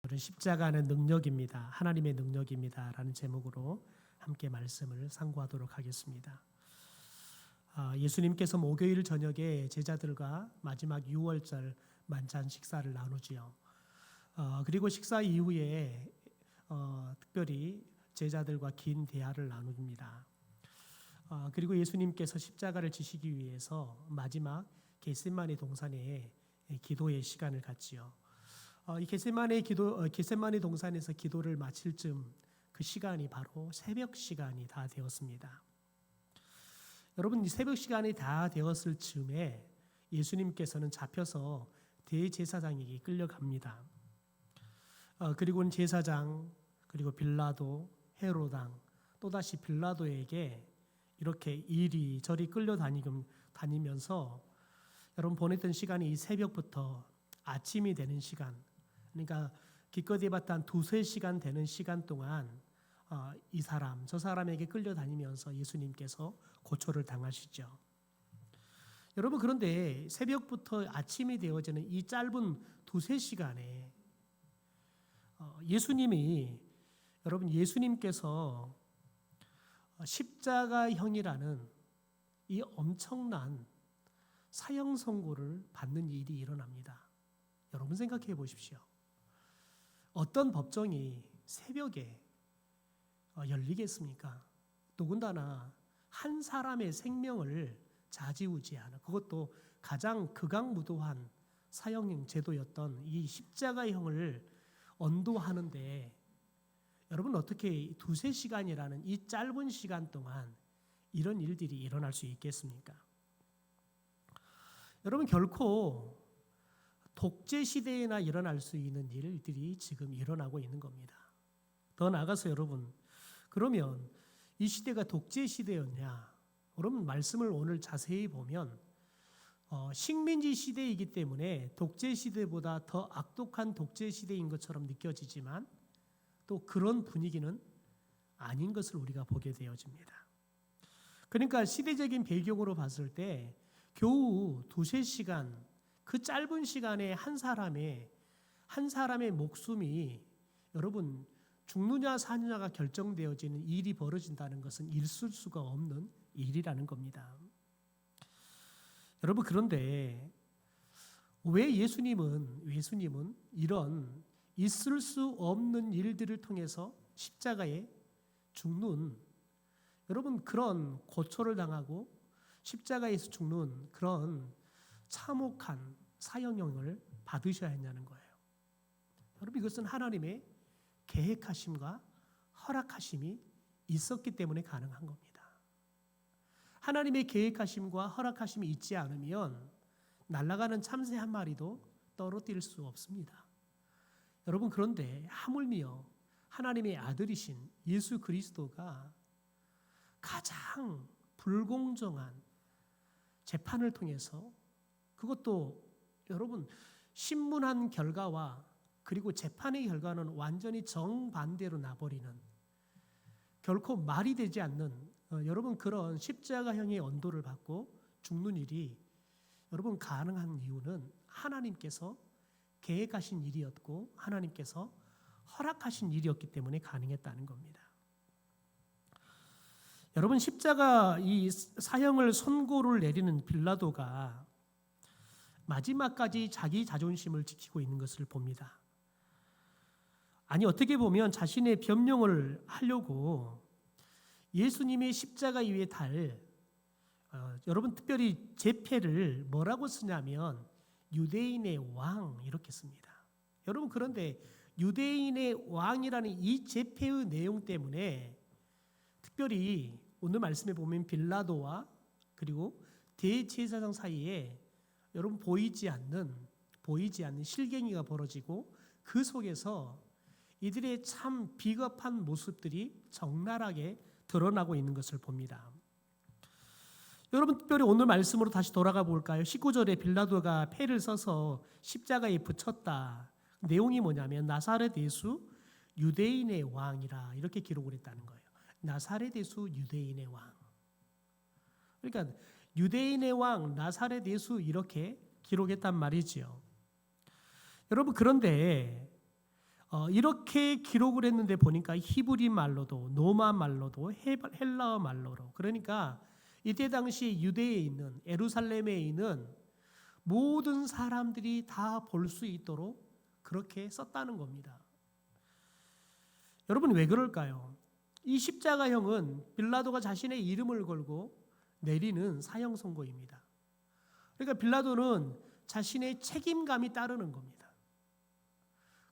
오늘은 십자가는 능력입니다. 하나님의 능력입니다. 라는 제목으로 함께 말씀을 상고하도록 하겠습니다. 예수님께서 목요일 저녁에 제자들과 마지막 6월절 만찬 식사를 나누지요. 그리고 식사 이후에 특별히 제자들과 긴 대화를 나눕니다. 그리고 예수님께서 십자가를 지시기 위해서 마지막 겟세마네 동산에 기도의 시간을 갖지요. 이 겟세마네 동산에서 기도를 마칠 즈음 그 시간이 바로 새벽 시간이 다 되었습니다. 여러분, 이 새벽 시간이 다 되었을 즈음에 예수님께서는 잡혀서 대제사장에게 끌려갑니다. 그리고는 제사장, 그리고 빌라도, 헤롯 왕, 또다시 빌라도에게 이렇게 이리저리 끌려다니면서 여러분 보냈던 시간이 이 새벽부터 아침이 되는 시간, 그러니까 기껏 해봤다 한 2-3시간 되는 시간 동안 이 사람 저 사람에게 끌려다니면서 예수님께서 고초를 당하시죠. 여러분, 그런데 새벽부터 아침이 되어지는 이 짧은 2-3시간에 예수님께서 십자가형이라는 이 엄청난 사형 선고를 받는 일이 일어납니다. 여러분 생각해 보십시오. 어떤 법정이 새벽에 열리겠습니까? 더군다나 한 사람의 생명을 좌지우지하는, 그것도 가장 극악무도한 사형 제도였던 이 십자가형을 언도하는데 여러분 어떻게 2-3시간이라는 이 짧은 시간 동안 이런 일들이 일어날 수 있겠습니까? 여러분, 결코 독재 시대에나 일어날 수 있는 일들이 지금 일어나고 있는 겁니다. 더 나아가서 여러분, 그러면 이 시대가 독재 시대였냐? 여러분, 말씀을 오늘 자세히 보면 식민지 시대이기 때문에 독재 시대보다 더 악독한 독재 시대인 것처럼 느껴지지만 또 그런 분위기는 아닌 것을 우리가 보게 되어집니다. 그러니까 시대적인 배경으로 봤을 때 겨우 2-3시간, 그 짧은 시간에 한 사람의 목숨이 여러분 죽느냐 사느냐가 결정되어지는 일이 벌어진다는 것은 있을 수가 없는 일이라는 겁니다. 여러분, 그런데 왜 예수님은 이런 있을 수 없는 일들을 통해서 십자가에 죽는, 여러분 그런 고초를 당하고 십자가에서 죽는 그런 참혹한 사형형을 받으셔야 했냐는 거예요. 여러분, 이것은 하나님의 계획하심과 허락하심이 있었기 때문에 가능한 겁니다. 하나님의 계획하심과 허락하심이 있지 않으면 날아가는 참새 한 마리도 떨어뜨릴 수 없습니다. 여러분, 그런데 하물며 하나님의 아들이신 예수 그리스도가 가장 불공정한 재판을 통해서, 그것도 여러분 신문한 결과와 그리고 재판의 결과는 완전히 정반대로 나버리는, 결코 말이 되지 않는 여러분 그런 십자가형의 언도를 받고 죽는 일이 여러분 가능한 이유는 하나님께서 계획하신 일이었고 하나님께서 허락하신 일이었기 때문에 가능했다는 겁니다. 여러분, 십자가 이 사형을 선고를 내리는 빌라도가 마지막까지 자기 자존심을 지키고 있는 것을 봅니다. 아니, 어떻게 보면 자신의 변명을 하려고 예수님의 십자가 위에 여러분 특별히 제패를 뭐라고 쓰냐면 유대인의 왕 이렇게 씁니다. 여러분, 그런데 유대인의 왕이라는 이 제패의 내용 때문에 특별히 오늘 말씀에 보면 빌라도와 그리고 대제사장 사이에 여러분 보이지 않는 실갱이가 벌어지고 그 속에서 이들의 참 비겁한 모습들이 적나라하게 드러나고 있는 것을 봅니다. 여러분, 특별히 오늘 말씀으로 다시 돌아가 볼까요? 19절에 빌라도가 패를 써서 십자가에 붙였다. 내용이 뭐냐면 나사렛 예수 유대인의 왕이라 이렇게 기록을 했다는 거예요. 나사렛 예수 유대인의 왕. 그러니까 유대인의 왕 나사렛 예수 이렇게 기록했단 말이지요. 여러분, 그런데 이렇게 기록을 했는데 보니까 히브리 말로도 로마 말로도 헬라어 말로로, 그러니까 이때 당시 유대에 있는 예루살렘에 있는 모든 사람들이 다 볼 수 있도록 그렇게 썼다는 겁니다. 여러분 왜 그럴까요? 이 십자가형은 빌라도가 자신의 이름을 걸고 내리는 사형 선고입니다. 그러니까 빌라도는 자신의 책임감이 따르는 겁니다.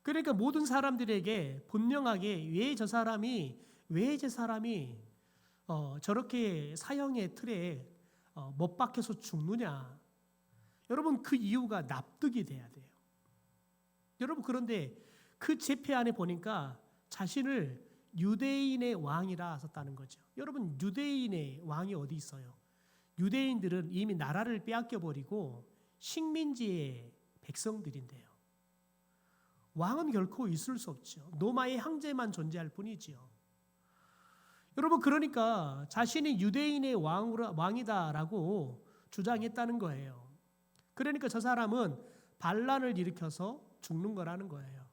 그러니까 모든 사람들에게 분명하게 왜 제 사람이 저렇게 사형의 틀에 못 박혀서 죽느냐. 여러분 그 이유가 납득이 돼야 돼요. 여러분 그런데 그 제패 안에 보니까 자신을 유대인의 왕이라 썼다는 거죠. 여러분 유대인의 왕이 어디 있어요? 유대인들은 이미 나라를 빼앗겨 버리고 식민지의 백성들인데요. 왕은 결코 있을 수 없죠. 로마의 황제만 존재할 뿐이지요. 여러분 그러니까 자신이 유대인의 왕이다라고 주장했다는 거예요. 그러니까 저 사람은 반란을 일으켜서 죽는 거라는 거예요.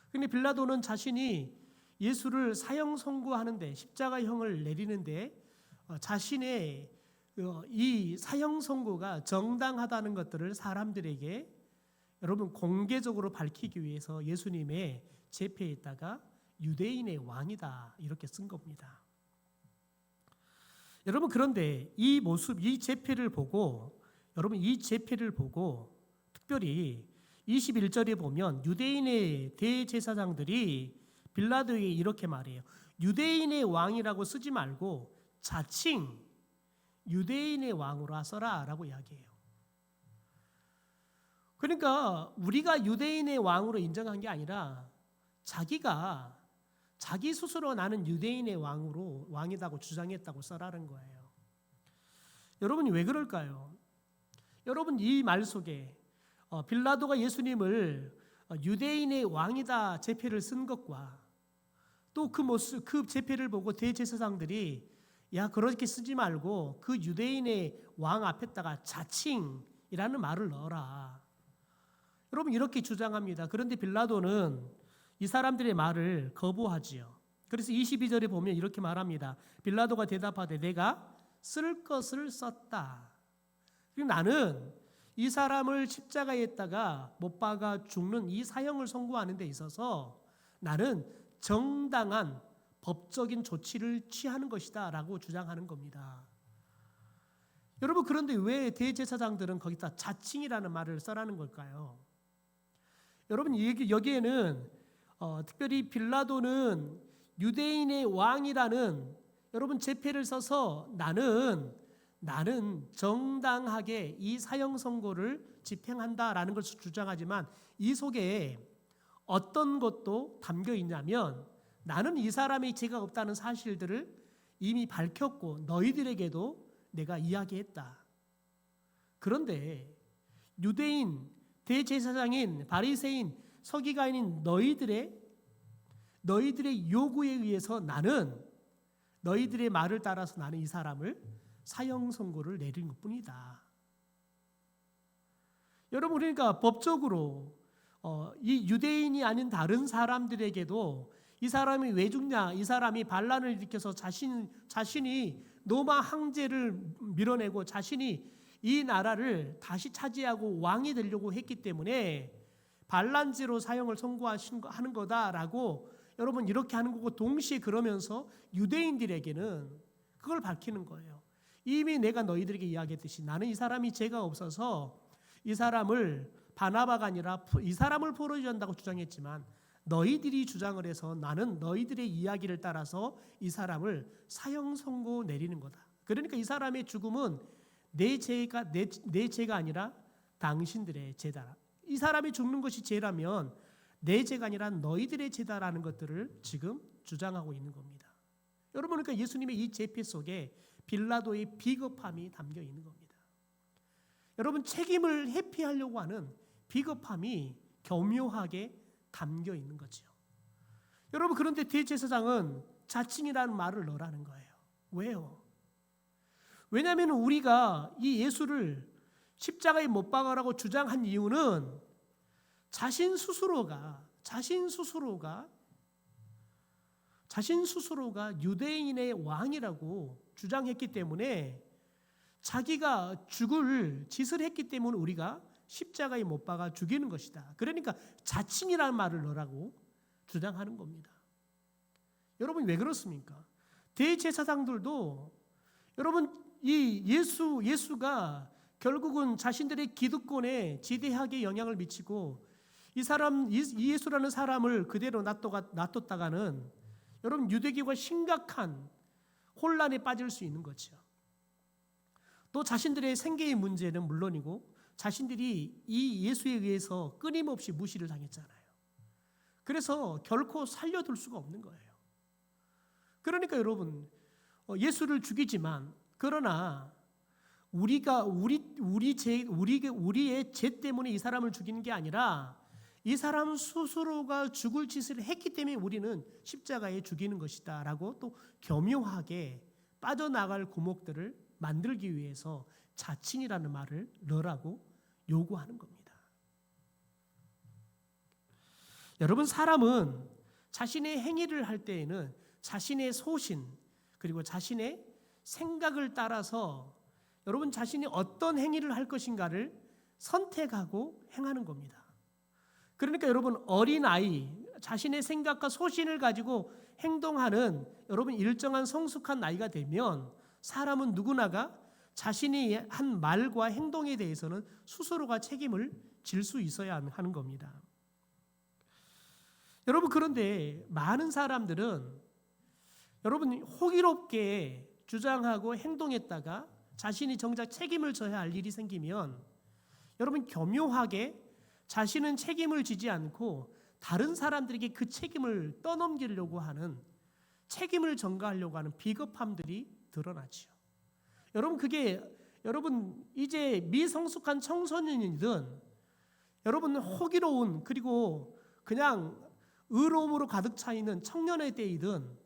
그런데 빌라도는 자신이 예수를 사형 선고하는데 십자가형을 내리는데 자신의 이 사형 선고가 정당하다는 것들을 사람들에게 여러분 공개적으로 밝히기 위해서 예수님의 제패에다가 유대인의 왕이다 이렇게 쓴 겁니다. 여러분 그런데 이 모습, 이 제패를 보고 특별히 21절에 보면 유대인의 대제사장들이 빌라도에게 이렇게 말해요. 유대인의 왕이라고 쓰지 말고 자칭 유대인의 왕으로 써라 라고 이야기해요. 그러니까 우리가 유대인의 왕으로 인정한 게 아니라 자기 스스로 나는 유대인의 왕이라고 주장했다고 써라는 거예요. 여러분이 왜 그럴까요? 여러분 이 말 속에 빌라도가 예수님을 유대인의 왕이다 제패를 쓴 것과 또 그 모습, 그 제패를 보고 대제사장들이 야 그렇게 쓰지 말고 그 유대인의 왕 앞에다가 자칭이라는 말을 넣어라. 여러분 이렇게 주장합니다. 그런데 빌라도는 이 사람들의 말을 거부하지요. 그래서 22절에 보면 이렇게 말합니다. 빌라도가 대답하되 내가 쓸 것을 썼다. 그리고 나는 이 사람을 십자가에다가 못 박아 죽는 이 사형을 선고하는 데 있어서 나는 정당한 법적인 조치를 취하는 것이다 라고 주장하는 겁니다. 여러분 그런데 왜 대제사장들은 거기다 자칭이라는 말을 써라는 걸까요? 여러분 여기에는 특별히 빌라도는 유대인의 왕이라는 여러분 제패를 써서 나는 정당하게 이 사형 선고를 집행한다라는 것을 주장하지만 이 속에 어떤 것도 담겨 있냐면 나는 이 사람의 죄가 없다는 사실들을 이미 밝혔고 너희들에게도 내가 이야기했다. 그런데 유대인 대제사장인 바리새인 서기관인 너희들의 요구에 의해서 나는 너희들의 말을 따라서 나는 이 사람을 사형 선고를 내린 것뿐이다. 여러분 그러니까 법적으로 이 유대인이 아닌 다른 사람들에게도 이 사람이 왜 죽냐? 이 사람이 반란을 일으켜서 자신이 로마 황제를 밀어내고 자신이 이 나라를 다시 차지하고 왕이 되려고 했기 때문에 반란죄로 사형을 선고하는 거다라고 여러분 이렇게 하는 거고 동시에 그러면서 유대인들에게는 그걸 밝히는 거예요. 이미 내가 너희들에게 이야기했듯이 나는 이 사람이 죄가 없어서 이 사람을 바나바가 아니라 이 사람을 포로해야 한다고 주장했지만 너희들이 주장을 해서 나는 너희들의 이야기를 따라서 이 사람을 사형 선고 내리는 거다. 그러니까 이 사람의 죽음은 내 죄가 아니라 당신들의 죄다. 이 사람이 죽는 것이 죄라면 내 죄가 아니라 너희들의 죄다라는 것들을 지금 주장하고 있는 겁니다. 여러분 그러니까 예수님의 이 제패 속에 빌라도의 비겁함이 담겨 있는 겁니다. 여러분 책임을 회피하려고 하는 비겁함이 교묘하게 담겨 있는 거죠. 여러분 그런데 대제사장은 자칭이라는 말을 넣으라는 거예요. 왜요? 왜냐하면 우리가 이 예수를 십자가에 못 박으라고 주장한 이유는 자신 스스로가 유대인의 왕이라고 주장했기 때문에, 자기가 죽을 짓을 했기 때문에 우리가 십자가에 못 박아 죽이는 것이다. 그러니까 자칭이라는 말을 넣으라고 주장하는 겁니다. 여러분, 왜 그렇습니까? 대제사장들도 여러분, 이 예수가 결국은 자신들의 기득권에 지대하게 영향을 미치고, 이 예수라는 사람을 그대로 놔뒀다가는 여러분, 유대교가 심각한 혼란에 빠질 수 있는 거죠. 또 자신들의 생계의 문제는 물론이고, 자신들이 이 예수에 의해서 끊임없이 무시를 당했잖아요. 그래서 결코 살려둘 수가 없는 거예요. 그러니까 여러분, 예수를 죽이지만, 그러나 우리의 죄 때문에 이 사람을 죽이는 게 아니라 이 사람 스스로가 죽을 짓을 했기 때문에 우리는 십자가에 죽이는 것이다 라고 또 교묘하게 빠져나갈 구멍들을 만들기 위해서 자칭이라는 말을 넣으라고 요구하는 겁니다. 여러분, 사람은 자신의 행위를 할 때에는 자신의 소신 그리고 자신의 생각을 따라서 여러분, 자신이 어떤 행위를 할 것인가를 선택하고 행하는 겁니다. 그러니까 여러분, 어린아이, 자신의 생각과 소신을 가지고 행동하는 여러분 일정한 성숙한 나이가 되면 사람은 누구나가 자신이 한 말과 행동에 대해서는 스스로가 책임을 질 수 있어야 하는 겁니다. 여러분, 그런데 많은 사람들은 여러분 호기롭게 주장하고 행동했다가 자신이 정작 책임을 져야 할 일이 생기면 여러분 교묘하게 자신은 책임을 지지 않고 다른 사람들에게 그 책임을 떠넘기려고 하는, 책임을 전가하려고 하는 비겁함들이 드러나죠. 여러분, 그게 여러분 이제 미성숙한 청소년이든 여러분 호기로운 그리고 그냥 의로움으로 가득 차 있는 청년의 때이든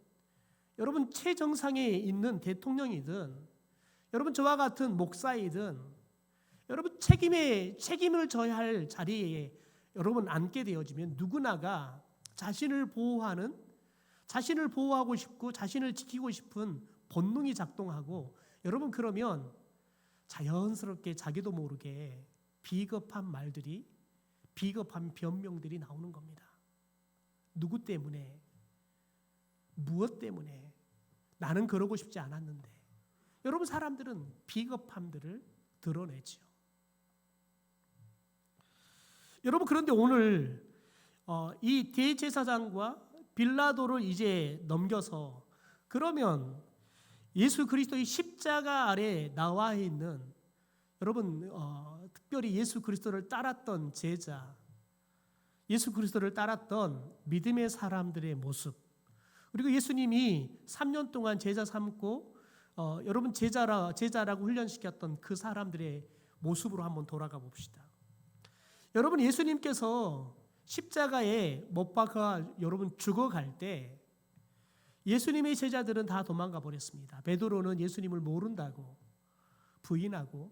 여러분 최정상에 있는 대통령이든 여러분 저와 같은 목사이든 여러분 책임을 져야 할 자리에 여러분 앉게 되어지면 누구나가 자신을 보호하고 싶고 자신을 지키고 싶은 본능이 작동하고, 여러분 그러면 자연스럽게 자기도 모르게 비겁한 말들이, 비겁한 변명들이 나오는 겁니다. 누구 때문에, 무엇 때문에, 나는 그러고 싶지 않았는데. 여러분, 사람들은 비겁함들을 드러내죠. 여러분, 그런데 오늘 이 대제사장과 빌라도를 이제 넘겨서, 그러면 예수 그리스도의 십자가 아래 나와 있는 여러분 특별히 예수 그리스도를 따랐던 제자, 예수 그리스도를 따랐던 믿음의 사람들의 모습, 그리고 예수님이 3년 동안 제자 삼고 여러분 제자라고 훈련시켰던 그 사람들의 모습으로 한번 돌아가 봅시다. 여러분, 예수님께서 십자가에 못 박아 여러분 죽어갈 때 예수님의 제자들은 다 도망가 버렸습니다. 베드로는 예수님을 모른다고 부인하고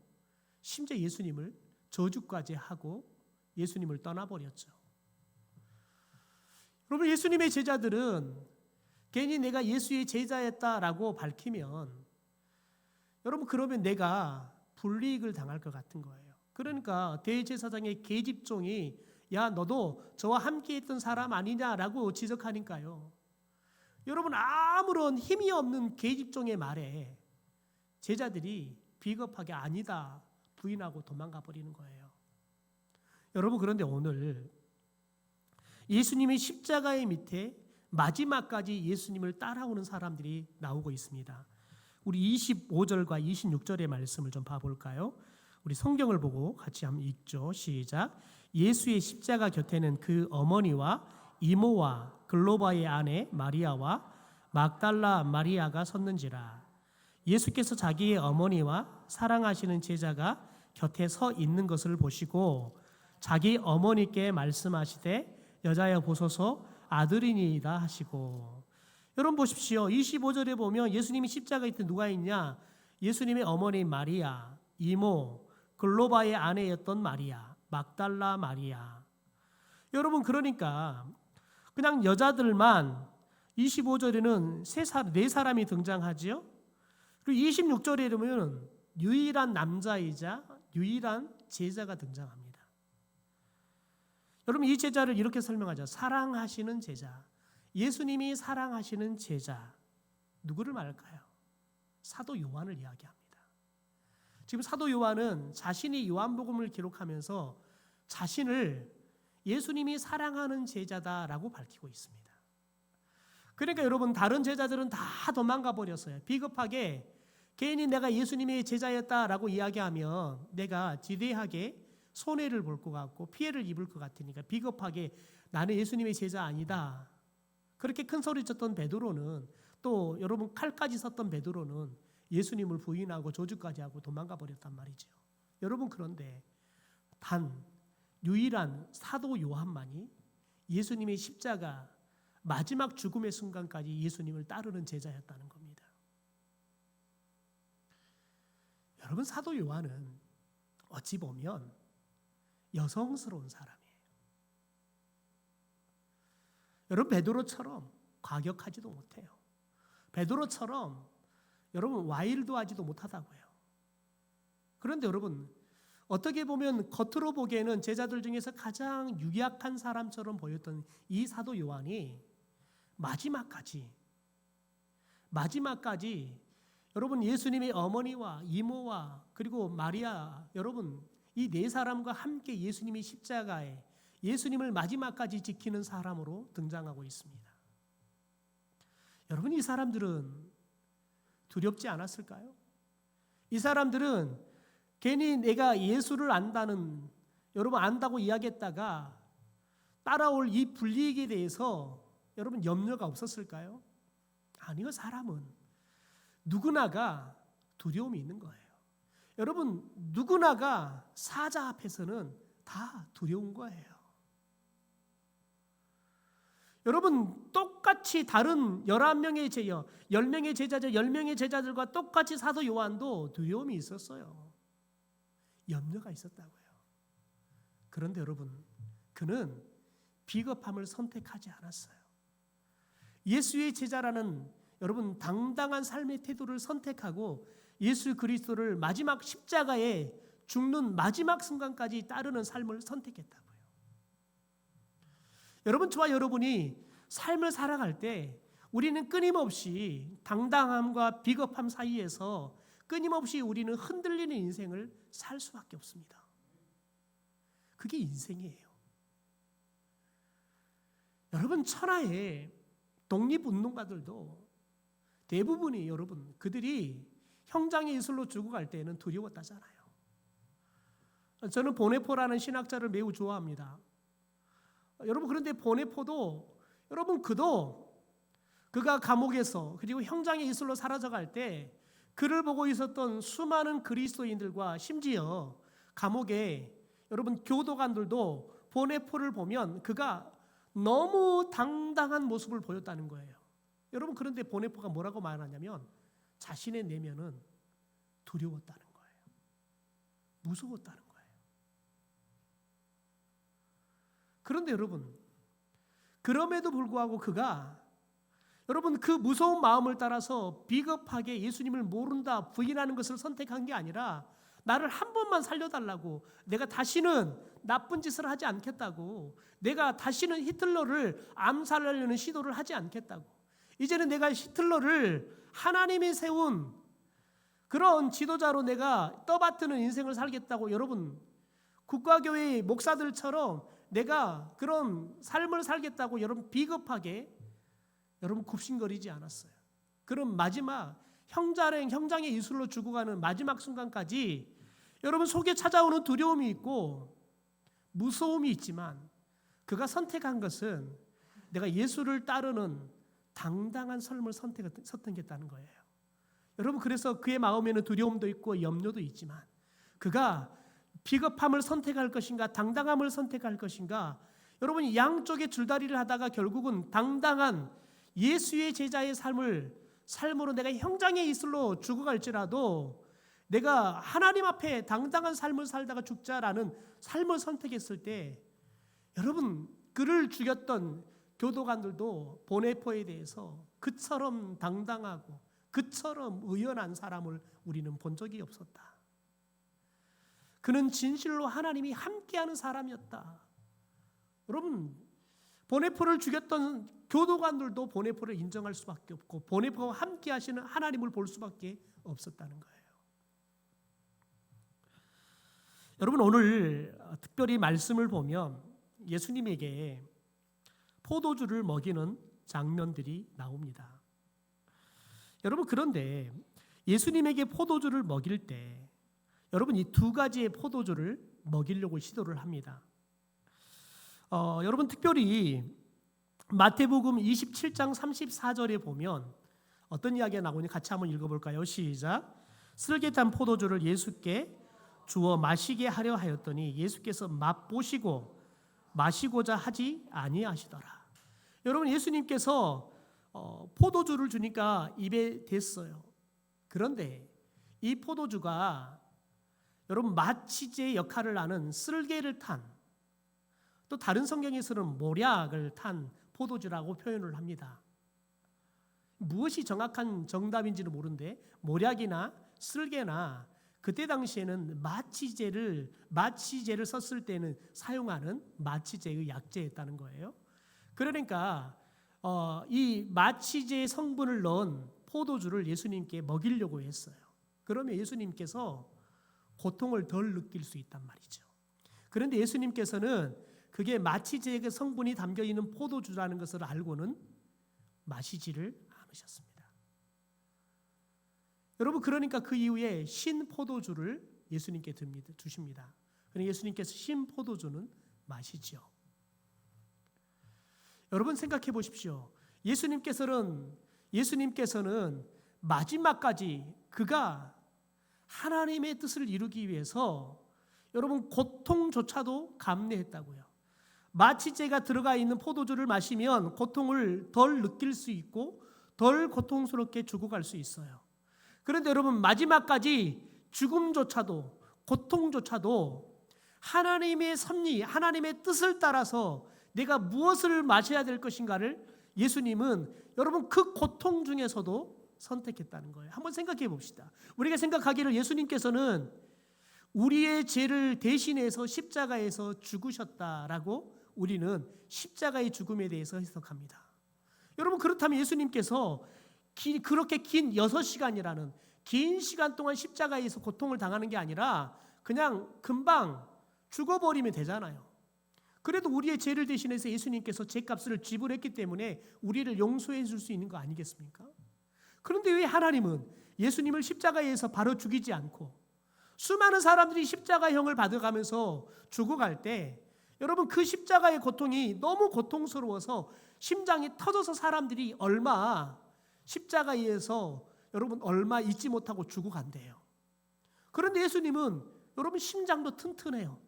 심지어 예수님을 저주까지 하고 예수님을 떠나버렸죠. 여러분, 예수님의 제자들은 괜히 내가 예수의 제자였다라고 밝히면 여러분 그러면 내가 불이익을 당할 것 같은 거예요. 그러니까 대제사장의 계집종이 야 너도 저와 함께 했던 사람 아니냐라고 지적하니까요. 여러분, 아무런 힘이 없는 계집종의 말에 제자들이 비겁하게 아니다 부인하고 도망가 버리는 거예요. 여러분, 그런데 오늘 예수님의 십자가의 밑에 마지막까지 예수님을 따라오는 사람들이 나오고 있습니다. 우리 25절과 26절의 말씀을 좀 봐볼까요? 우리 성경을 보고 같이 한번 읽죠. 시작. 예수의 십자가 곁에는 그 어머니와 이모와 글로바의 아내 마리아와 막달라 마리아가 섰는지라. 예수께서 자기의 어머니와 사랑하시는 제자가 곁에 서 있는 것을 보시고 자기 어머니께 말씀하시되 여자여 보소서 아들이니이다 하시고. 여러분 보십시오. 25절에 보면 예수님이 십자가 곁에 누가 있냐? 예수님의 어머니 마리아, 이모, 글로바의 아내였던 마리아, 막달라 마리아. 여러분 그러니까 그냥 여자들만 25절에는 네 사람이 등장하지요. 그리고 26절에 이르면 유일한 남자이자 유일한 제자가 등장합니다. 여러분 이 제자를 이렇게 설명하죠. 사랑하시는 제자. 예수님이 사랑하시는 제자. 누구를 말할까요? 사도 요한을 이야기합니다. 지금 사도 요한은 자신이 요한복음을 기록하면서 자신을 예수님이 사랑하는 제자다라고 밝히고 있습니다. 그러니까 여러분 다른 제자들은 다 도망가 버렸어요. 비겁하게 괜히 내가 예수님의 제자였다라고 이야기하면 내가 지대하게 손해를 볼 것 같고 피해를 입을 것 같으니까 비겁하게 나는 예수님의 제자 아니다. 그렇게 큰 소리 쳤던 베드로는 또 여러분 칼까지 썼던 베드로는 예수님을 부인하고 저주까지 하고 도망가 버렸단 말이죠. 여러분 그런데 단 유일한 사도 요한만이 예수님의 십자가 마지막 죽음의 순간까지 예수님을 따르는 제자였다는 겁니다. 여러분 사도 요한은 어찌 보면 여성스러운 사람이에요. 여러분 베드로처럼 과격하지도 못해요. 베드로처럼 여러분 와일드하지도 못하다고요. 그런데 여러분 어떻게 보면 겉으로 보기에는 제자들 중에서 가장 유약한 사람처럼 보였던 이 사도 요한이 마지막까지 여러분 예수님의 어머니와 이모와 그리고 마리아 여러분 이 네 사람과 함께 예수님의 십자가에 예수님을 마지막까지 지키는 사람으로 등장하고 있습니다. 여러분 이 사람들은 두렵지 않았을까요? 이 사람들은 괜히 내가 예수를 안다고 이야기했다가 따라올 이 불이익에 대해서 여러분 염려가 없었을까요? 아니요. 사람은 누구나가 두려움이 있는 거예요. 여러분 누구나가 사자 앞에서는 다 두려운 거예요. 여러분 똑같이 다른 10명의 제자들과 똑같이 사도 요한도 두려움이 있었어요. 염려가 있었다고요. 그런데 여러분 그는 비겁함을 선택하지 않았어요. 예수의 제자라는 여러분 당당한 삶의 태도를 선택하고 예수 그리스도를 마지막 십자가에 죽는 마지막 순간까지 따르는 삶을 선택했다고요. 여러분 저와 여러분이 삶을 살아갈 때 우리는 끊임없이 당당함과 비겁함 사이에서 끊임없이 우리는 흔들리는 인생을 살 수밖에 없습니다. 그게 인생이에요. 여러분 천하의 독립운동가들도 대부분이 여러분 그들이 형장의 이슬로 죽어갈 때는 두려웠다잖아요. 저는 보네포라는 신학자를 매우 좋아합니다. 여러분 그런데 보네포도 여러분 그가 감옥에서 그리고 형장의 이슬로 사라져갈 때 그를 보고 있었던 수많은 그리스도인들과 심지어 감옥에 여러분 교도관들도 보네포를 보면 그가 너무 당당한 모습을 보였다는 거예요. 여러분 그런데 보네포가 뭐라고 말하냐면 자신의 내면은 두려웠다는 거예요. 무서웠다는 거예요. 그런데 여러분 그럼에도 불구하고 그가 여러분 그 무서운 마음을 따라서 비겁하게 예수님을 모른다 부인하는 것을 선택한 게 아니라 나를 한 번만 살려달라고 내가 다시는 나쁜 짓을 하지 않겠다고 내가 다시는 히틀러를 암살하려는 시도를 하지 않겠다고 이제는 내가 히틀러를 하나님이 세운 그런 지도자로 내가 떠받드는 인생을 살겠다고 여러분 국가교회의 목사들처럼 내가 그런 삶을 살겠다고 여러분 비겁하게 여러분 굽신거리지 않았어요. 그럼 마지막 형장의 이슬로 죽어가는 마지막 순간까지 여러분 속에 찾아오는 두려움이 있고 무서움이 있지만 그가 선택한 것은 내가 예수를 따르는 당당한 삶을 선택했다는 거예요. 여러분 그래서 그의 마음에는 두려움도 있고 염려도 있지만 그가 비겁함을 선택할 것인가 당당함을 선택할 것인가 여러분 양쪽의 줄다리를 하다가 결국은 당당한 예수의 제자의 삶으로 내가 형장의 이슬로 죽어갈지라도 내가 하나님 앞에 당당한 삶을 살다가 죽자라는 삶을 선택했을 때 여러분 그를 죽였던 교도관들도 보네포에 대해서 그처럼 당당하고 그처럼 의연한 사람을 우리는 본 적이 없었다. 그는 진실로 하나님이 함께하는 사람이었다. 여러분, 보네포를 죽였던 교도관들도 보네포를 인정할 수밖에 없고 보네포와 함께하시는 하나님을 볼 수밖에 없었다는 거예요. 여러분, 오늘 특별히 말씀을 보면 예수님에게 포도주를 먹이는 장면들이 나옵니다. 여러분, 그런데 예수님에게 포도주를 먹일 때 여러분, 이 두 가지의 포도주를 먹이려고 시도를 합니다. 여러분, 특별히 마태복음 27장 34절에 보면 어떤 이야기가 나오니 같이 한번 읽어볼까요? 시작. 슬깃한 포도주를 예수께 주어 마시게 하려 하였더니 예수께서 맛보시고 마시고자 하지 아니하시더라. 여러분, 예수님께서 포도주를 주니까 입에 댔어요. 그런데 이 포도주가 여러분 마치제 역할을 하는 쓸개를 탄, 또 다른 성경에서는 모략을 탄 포도주라고 표현을 합니다. 무엇이 정확한 정답인지는 모르는데 모략이나 쓸개나 그때 당시에는 마치제를 썼을 때는 사용하는 마치제의 약재였다는 거예요. 그러니까 이 마치제 성분을 넣은 포도주를 예수님께 먹이려고 했어요. 그러면 예수님께서 고통을 덜 느낄 수 있단 말이죠. 그런데 예수님께서는 그게 마치제의 성분이 담겨 있는 포도주라는 것을 알고는 마시지를 않으셨습니다. 여러분, 그러니까 그 이후에 신 포도주를 예수님께 주십니다. 그러니까 예수님께서 신 포도주는 마시죠. 여러분, 생각해 보십시오. 예수님께서는 마지막까지 그가 하나님의 뜻을 이루기 위해서 여러분 고통조차도 감내했다고요. 마취제가 들어가 있는 포도주를 마시면 고통을 덜 느낄 수 있고 덜 고통스럽게 죽어갈 수 있어요. 그런데 여러분, 마지막까지 죽음조차도 고통조차도 하나님의 섭리, 하나님의 뜻을 따라서 내가 무엇을 마셔야 될 것인가를 예수님은 여러분 그 고통 중에서도 선택했다는 거예요. 한번 생각해 봅시다. 우리가 생각하기를 예수님께서는 우리의 죄를 대신해서 십자가에서 죽으셨다라고 우리는 십자가의 죽음에 대해서 해석합니다. 여러분, 그렇다면 예수님께서 그렇게 긴 6시간이라는 긴 시간 동안 십자가에서 고통을 당하는 게 아니라 그냥 금방 죽어버리면 되잖아요. 그래도 우리의 죄를 대신해서 예수님께서 죄값을 지불했기 때문에 우리를 용서해 줄 수 있는 거 아니겠습니까? 그런데 왜 하나님은 예수님을 십자가에서 바로 죽이지 않고 수많은 사람들이 십자가형을 받아가면서 죽어갈 때 여러분 그 십자가의 고통이 너무 고통스러워서 심장이 터져서 사람들이 십자가에서 여러분 얼마 잊지 못하고 죽어간대요. 그런데 예수님은 여러분 심장도 튼튼해요.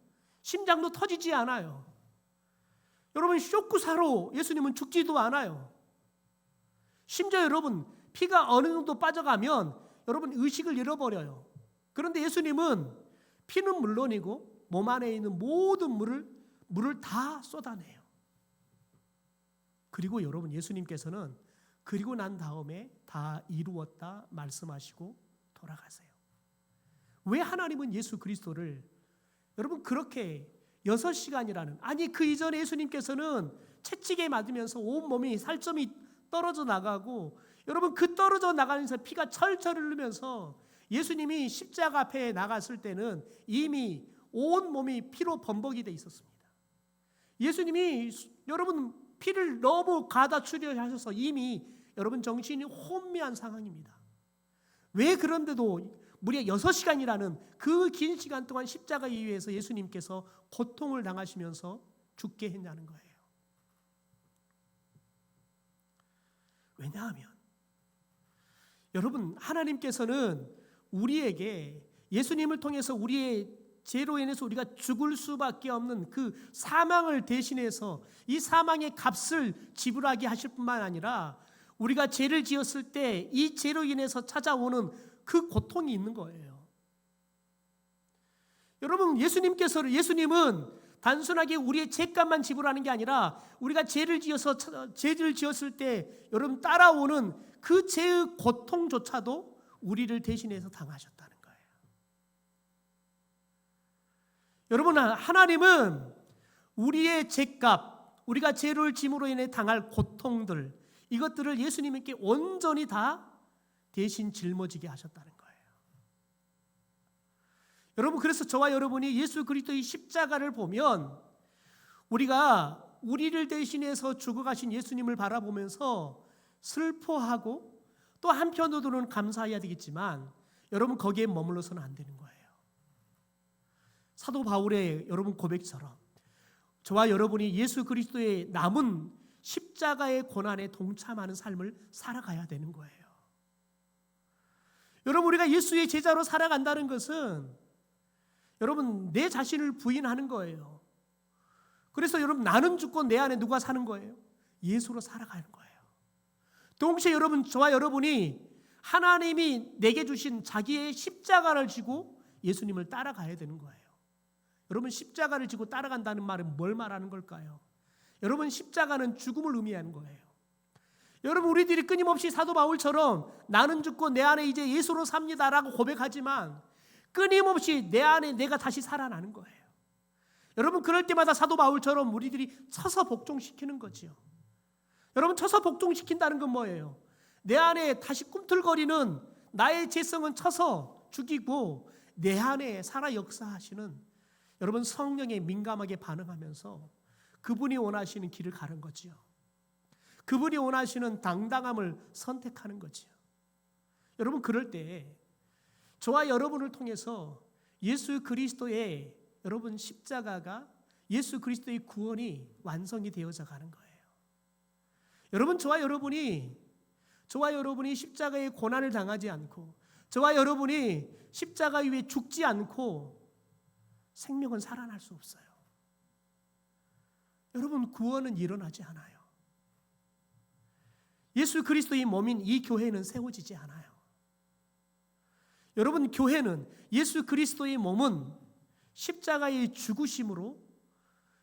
심장도 터지지 않아요. 여러분 쇼크사로 예수님은 죽지도 않아요. 심지어 여러분 피가 어느 정도 빠져가면 여러분 의식을 잃어버려요. 그런데 예수님은 피는 물론이고 몸 안에 있는 모든 물을 다 쏟아내요. 그리고 여러분 예수님께서는 그리고 난 다음에 다 이루었다 말씀하시고 돌아가세요. 왜 하나님은 예수 그리스도를 여러분 그렇게 6시간이라는 아니 그 이전에 예수님께서는 채찍에 맞으면서 온몸이 살점이 떨어져 나가고 여러분 그 떨어져 나가면서 피가 철철 흐르면서 예수님이 십자가 앞에 나갔을 때는 이미 온몸이 피로 범벅이 돼 있었습니다. 예수님이 여러분 피를 너무 가다출혈 하셔서 이미 여러분 정신이 혼미한 상황입니다. 왜 그런데도 무려 6시간이라는 그 긴 시간 동안 십자가 위에서 예수님께서 고통을 당하시면서 죽게 했냐는 거예요. 왜냐하면 여러분 하나님께서는 우리에게 예수님을 통해서 우리의 죄로 인해서 우리가 죽을 수밖에 없는 그 사망을 대신해서 이 사망의 값을 지불하게 하실 뿐만 아니라 우리가 죄를 지었을 때 이 죄로 인해서 찾아오는 그 고통이 있는 거예요. 여러분 예수님은 단순하게 우리의 죄값만 지불하는 게 아니라 우리가 죄를 지었을 때 여러분 따라오는 그 죄의 고통조차도 우리를 대신해서 당하셨다는 거예요. 여러분, 하나님은 우리의 죄값, 우리가 죄를 짐으로 인해 당할 고통들, 이것들을 예수님께 온전히 다 대신 짊어지게 하셨다는 거예요. 여러분, 그래서 저와 여러분이 예수 그리스도의 십자가를 보면 우리가 우리를 대신해서 죽어가신 예수님을 바라보면서 슬퍼하고 또 한편으로는 감사해야 되겠지만 여러분, 거기에 머물러서는 안 되는 거예요. 사도 바울의 여러분 고백처럼 저와 여러분이 예수 그리스도의 남은 십자가의 고난에 동참하는 삶을 살아가야 되는 거예요. 여러분, 우리가 예수의 제자로 살아간다는 것은 여러분 내 자신을 부인하는 거예요. 그래서 여러분 나는 죽고 내 안에 누가 사는 거예요? 예수로 살아가는 거예요. 동시에 여러분, 저와 여러분이 하나님이 내게 주신 자기의 십자가를 지고 예수님을 따라가야 되는 거예요. 여러분, 십자가를 지고 따라간다는 말은 뭘 말하는 걸까요? 여러분, 십자가는 죽음을 의미하는 거예요. 여러분, 우리들이 끊임없이 사도 바울처럼 나는 죽고 내 안에 이제 예수로 삽니다라고 고백하지만 끊임없이 내 안에 내가 다시 살아나는 거예요. 여러분, 그럴 때마다 사도 바울처럼 우리들이 쳐서 복종시키는 거지요. 여러분, 쳐서 복종시킨다는 건 뭐예요? 내 안에 다시 꿈틀거리는 나의 죄성은 쳐서 죽이고 내 안에 살아 역사하시는 여러분 성령에 민감하게 반응하면서 그분이 원하시는 길을 가는 거지요. 그분이 원하시는 당당함을 선택하는 거지요. 여러분, 그럴 때 저와 여러분을 통해서 예수 그리스도의 여러분 십자가가 예수 그리스도의 구원이 완성이 되어져 가는 거예요. 여러분, 저와 여러분이 십자가의 고난을 당하지 않고 저와 여러분이 십자가 위에 죽지 않고 생명은 살아날 수 없어요. 여러분, 구원은 일어나지 않아요. 예수 그리스도의 몸인 이 교회는 세워지지 않아요. 여러분, 교회는 예수 그리스도의 몸은 십자가의 죽으심으로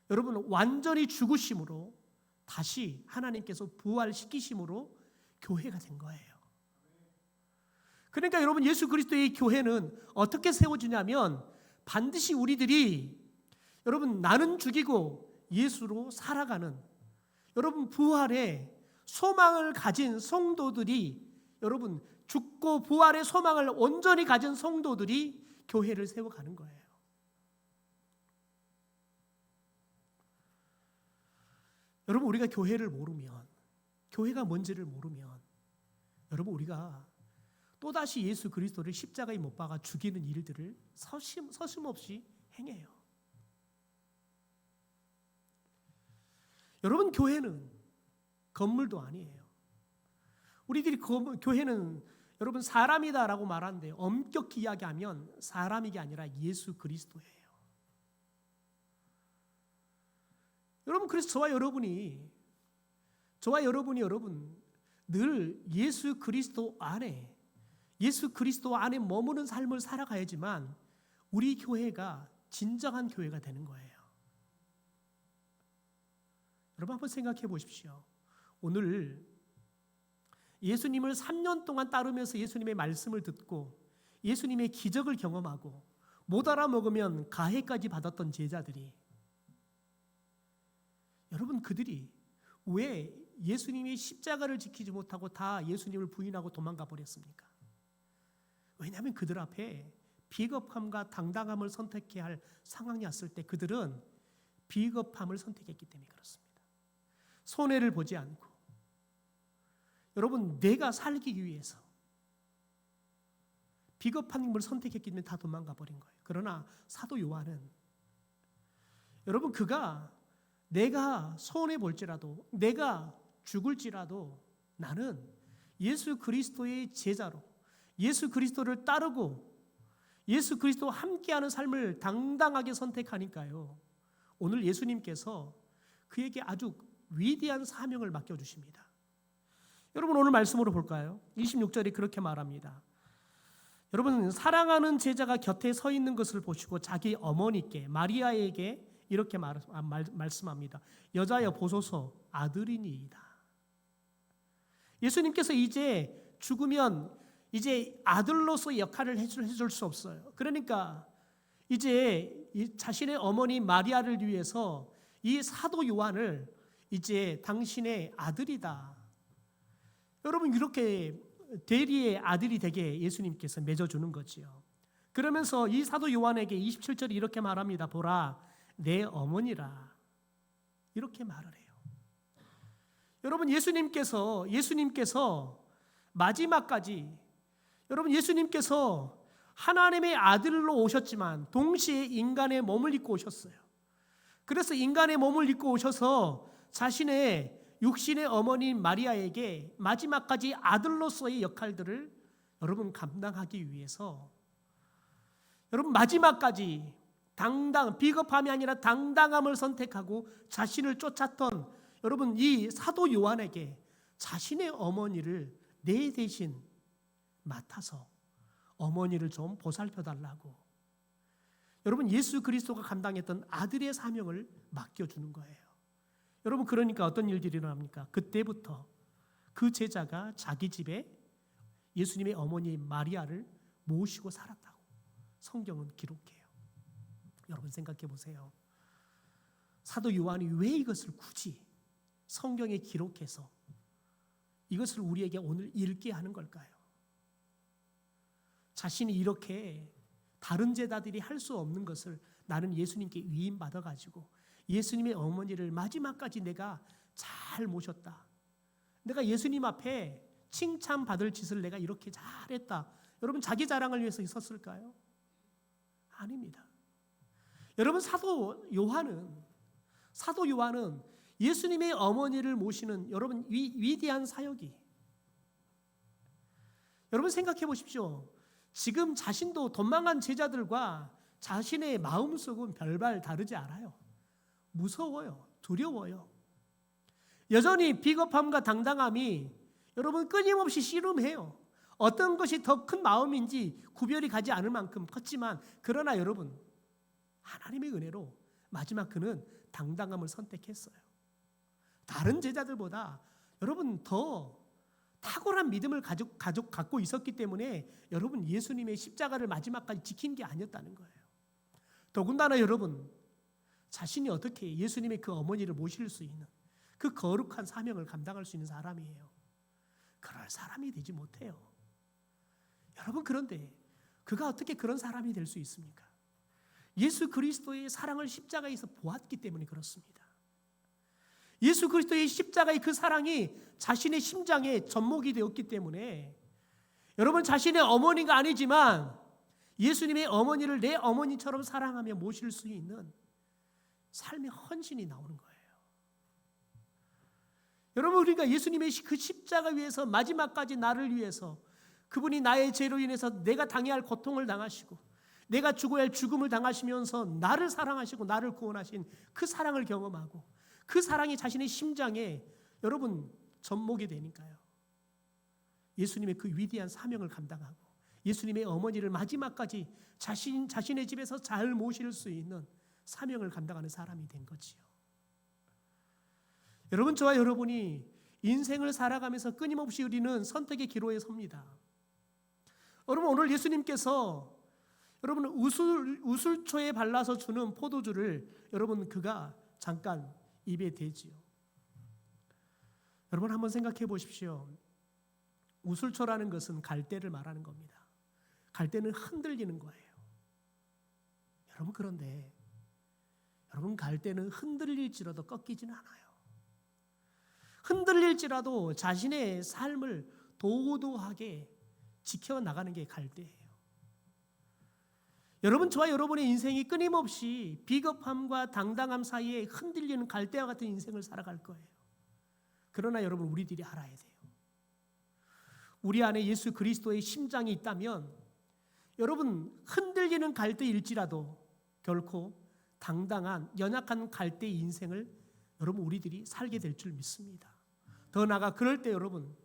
여러분 완전히 죽으심으로 다시 하나님께서 부활시키심으로 교회가 된 거예요. 그러니까 여러분, 예수 그리스도의 교회는 어떻게 세워지냐면 반드시 우리들이 여러분 나는 죽이고 예수로 살아가는 여러분 부활의 소망을 가진 성도들이 여러분 죽고 부활의 소망을 온전히 가진 성도들이 교회를 세워가는 거예요. 여러분, 우리가 교회를 모르면, 교회가 뭔지를 모르면 여러분 우리가 또다시 예수 그리스도를 십자가에 못 박아 죽이는 일들을 서슴없이 행해요. 여러분, 교회는 건물도 아니에요. 우리들이 교회는 여러분 사람이다라고 말하는데 엄격히 이야기하면 사람이 아니라 예수 그리스도예요. 여러분, 그래서 저와 여러분이 여러분 늘 예수 그리스도 안에 머무는 삶을 살아가야지만 우리 교회가 진정한 교회가 되는 거예요. 여러분, 한번 생각해 보십시오. 오늘 예수님을 3년 동안 따르면서 예수님의 말씀을 듣고 예수님의 기적을 경험하고 못 알아먹으면 가해까지 받았던 제자들이 여러분, 그들이 왜 예수님이 십자가를 지키지 못하고 다 예수님을 부인하고 도망가 버렸습니까? 왜냐하면 그들 앞에 비겁함과 당당함을 선택해야 할 상황이 왔을 때 그들은 비겁함을 선택했기 때문에 그렇습니다. 손해를 보지 않고 여러분 내가 살기 위해서 비겁한 힘을 선택했기 때문에 다 도망가 버린 거예요. 그러나 사도 요한은 여러분 그가 내가 손해 볼지라도 내가 죽을지라도 나는 예수 그리스도의 제자로 예수 그리스도를 따르고 예수 그리스도와 함께하는 삶을 당당하게 선택하니까요. 오늘 예수님께서 그에게 아주 위대한 사명을 맡겨주십니다. 여러분, 오늘 말씀으로 볼까요? 26절이 그렇게 말합니다. 여러분, 사랑하는 제자가 곁에 서 있는 것을 보시고 자기 어머니께 마리아에게 이렇게 말씀합니다. 여자여 보소서 아들이니이다. 예수님께서 이제 죽으면 이제 아들로서 역할을 해줄 수 없어요. 그러니까 이제 자신의 어머니 마리아를 위해서 이 사도 요한을 이제 당신의 아들이다. 여러분 이렇게 대리의 아들이 되게 예수님께서 맺어주는 거지요. 그러면서 이 사도 요한에게 27절에 이렇게 말합니다. 보라 내 어머니라. 이렇게 말을 해요. 여러분 예수님께서 마지막까지 여러분 예수님께서 하나님의 아들로 오셨지만 동시에 인간의 몸을 입고 오셨어요. 그래서 인간의 몸을 입고 오셔서 자신의 육신의 어머니 마리아에게 마지막까지 아들로서의 역할들을 여러분 감당하기 위해서 여러분 마지막까지 비겁함이 아니라 당당함을 선택하고 자신을 쫓았던 여러분 이 사도 요한에게 자신의 어머니를 내 대신 맡아서 어머니를 좀 보살펴 달라고 여러분 예수 그리스도가 감당했던 아들의 사명을 맡겨주는 거예요. 여러분 그러니까 어떤 일들이 일어납니까? 그때부터 그 제자가 자기 집에 예수님의 어머니 마리아를 모시고 살았다고 성경은 기록해요. 여러분 생각해 보세요. 사도 요한이 왜 이것을 굳이 성경에 기록해서 이것을 우리에게 오늘 읽게 하는 걸까요? 자신이 이렇게 다른 제자들이 할 수 없는 것을 나는 예수님께 위임받아가지고 예수님의 어머니를 마지막까지 내가 잘 모셨다. 내가 예수님 앞에 칭찬받을 짓을 내가 이렇게 잘했다. 여러분 자기 자랑을 위해서 있었을까요? 아닙니다. 여러분 사도 요한은 예수님의 어머니를 모시는 여러분 위대한 사역이 여러분 생각해 보십시오. 지금 자신도 도망간 제자들과 자신의 마음속은 별반 다르지 않아요. 무서워요. 두려워요. 여전히 비겁함과 당당함이 여러분 끊임없이 씨름해요. 어떤 것이 더 큰 마음인지 구별이 가지 않을 만큼 컸지만 그러나 여러분 하나님의 은혜로 마지막 그는 당당함을 선택했어요. 다른 제자들보다 여러분 더 탁월한 믿음을 갖고 있었기 때문에 여러분 예수님의 십자가를 마지막까지 지킨 게 아니었다는 거예요. 더군다나 여러분 자신이 어떻게 예수님의 그 어머니를 모실 수 있는 그 거룩한 사명을 감당할 수 있는 사람이에요. 그럴 사람이 되지 못해요. 여러분 그런데 그가 어떻게 그런 사람이 될 수 있습니까? 예수 그리스도의 사랑을 십자가에서 보았기 때문에 그렇습니다. 예수 그리스도의 십자가의 그 사랑이 자신의 심장에 접목이 되었기 때문에 여러분 자신의 어머니가 아니지만 예수님의 어머니를 내 어머니처럼 사랑하며 모실 수 있는 삶의 헌신이 나오는 거예요. 여러분 우리가 예수님의 그 십자가 위에서 마지막까지 나를 위해서 그분이 나의 죄로 인해서 내가 당해야 할 고통을 당하시고 내가 죽어야 할 죽음을 당하시면서 나를 사랑하시고 나를 구원하신 그 사랑을 경험하고 그 사랑이 자신의 심장에 여러분 접목이 되니까요. 예수님의 그 위대한 사명을 감당하고 예수님의 어머니를 마지막까지 자신의 집에서 잘 모실 수 있는 사명을 감당하는 사람이 된 거지요. 여러분 저와 여러분이 인생을 살아가면서 끊임없이 우리는 선택의 기로에 섭니다. 여러분 오늘 예수님께서 여러분 우술초에 발라서 주는 포도주를 여러분 그가 잠깐 입에 대지요. 여러분 한번 생각해 보십시오. 우술초라는 것은 갈대를 말하는 겁니다. 갈대는 흔들리는 거예요. 여러분 그런데 여러분 갈대는 흔들릴지라도 꺾이지는 않아요. 흔들릴지라도 자신의 삶을 도도하게 지켜나가는 게 갈대예요. 여러분 저와 여러분의 인생이 끊임없이 비겁함과 당당함 사이에 흔들리는 갈대와 같은 인생을 살아갈 거예요. 그러나 여러분 우리들이 알아야 돼요. 우리 안에 예수 그리스도의 심장이 있다면 여러분 흔들리는 갈대일지라도 결코 당당한 연약한 갈대의 인생을 여러분 우리들이 살게 될 줄 믿습니다. 더 나아가 그럴 때 여러분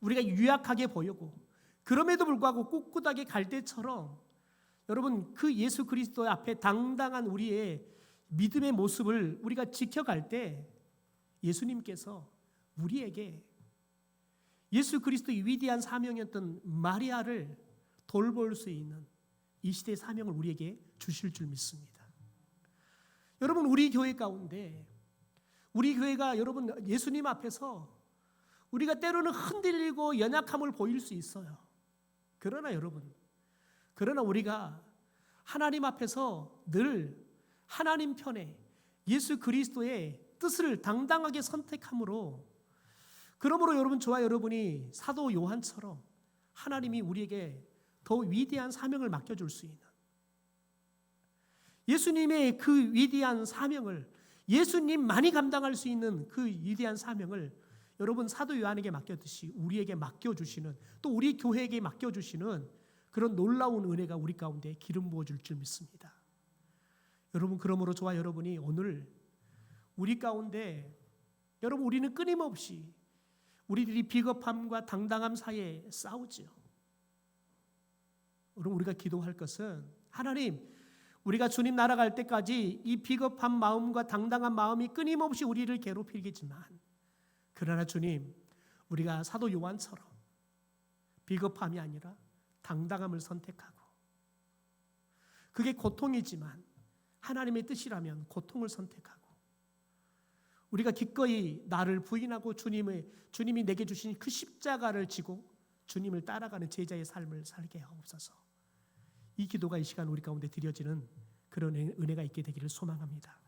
우리가 유약하게 보이고 그럼에도 불구하고 꿋꿋하게 갈대처럼 여러분 그 예수 그리스도 앞에 당당한 우리의 믿음의 모습을 우리가 지켜갈 때 예수님께서 우리에게 예수 그리스도의 위대한 사명이었던 마리아를 돌볼 수 있는 이 시대의 사명을 우리에게 주실 줄 믿습니다. 여러분, 우리 교회 가운데 우리 교회가 여러분 예수님 앞에서 우리가 때로는 흔들리고 연약함을 보일 수 있어요. 그러나 여러분, 그러나 우리가 하나님 앞에서 늘 하나님 편에 예수 그리스도의 뜻을 당당하게 선택함으로, 그러므로 여러분, 저와 여러분이 사도 요한처럼 하나님이 우리에게 더 위대한 사명을 맡겨줄 수 있는, 예수님의 그 위대한 사명을, 예수님만이 감당할 수 있는 그 위대한 사명을 여러분 사도 요한에게 맡겼듯이 우리에게 맡겨주시는, 또 우리 교회에게 맡겨주시는 그런 놀라운 은혜가 우리 가운데 기름 부어줄 줄 믿습니다. 여러분, 그러므로 저와 여러분이 오늘 우리 가운데, 여러분, 우리는 끊임없이 우리들이 비겁함과 당당함 사이에 싸우죠. 여러분, 우리가 기도할 것은 하나님, 우리가 주님 나라 갈 때까지 이 비겁한 마음과 당당한 마음이 끊임없이 우리를 괴롭히겠지만, 그러나 주님, 우리가 사도 요한처럼 비겁함이 아니라 당당함을 선택하고, 그게 고통이지만 하나님의 뜻이라면 고통을 선택하고, 우리가 기꺼이 나를 부인하고 주님이 내게 주신 그 십자가를 지고 주님을 따라가는 제자의 삶을 살게 하옵소서. 이 기도가 이 시간 우리 가운데 드려지는 그런 은혜가 있게 되기를 소망합니다.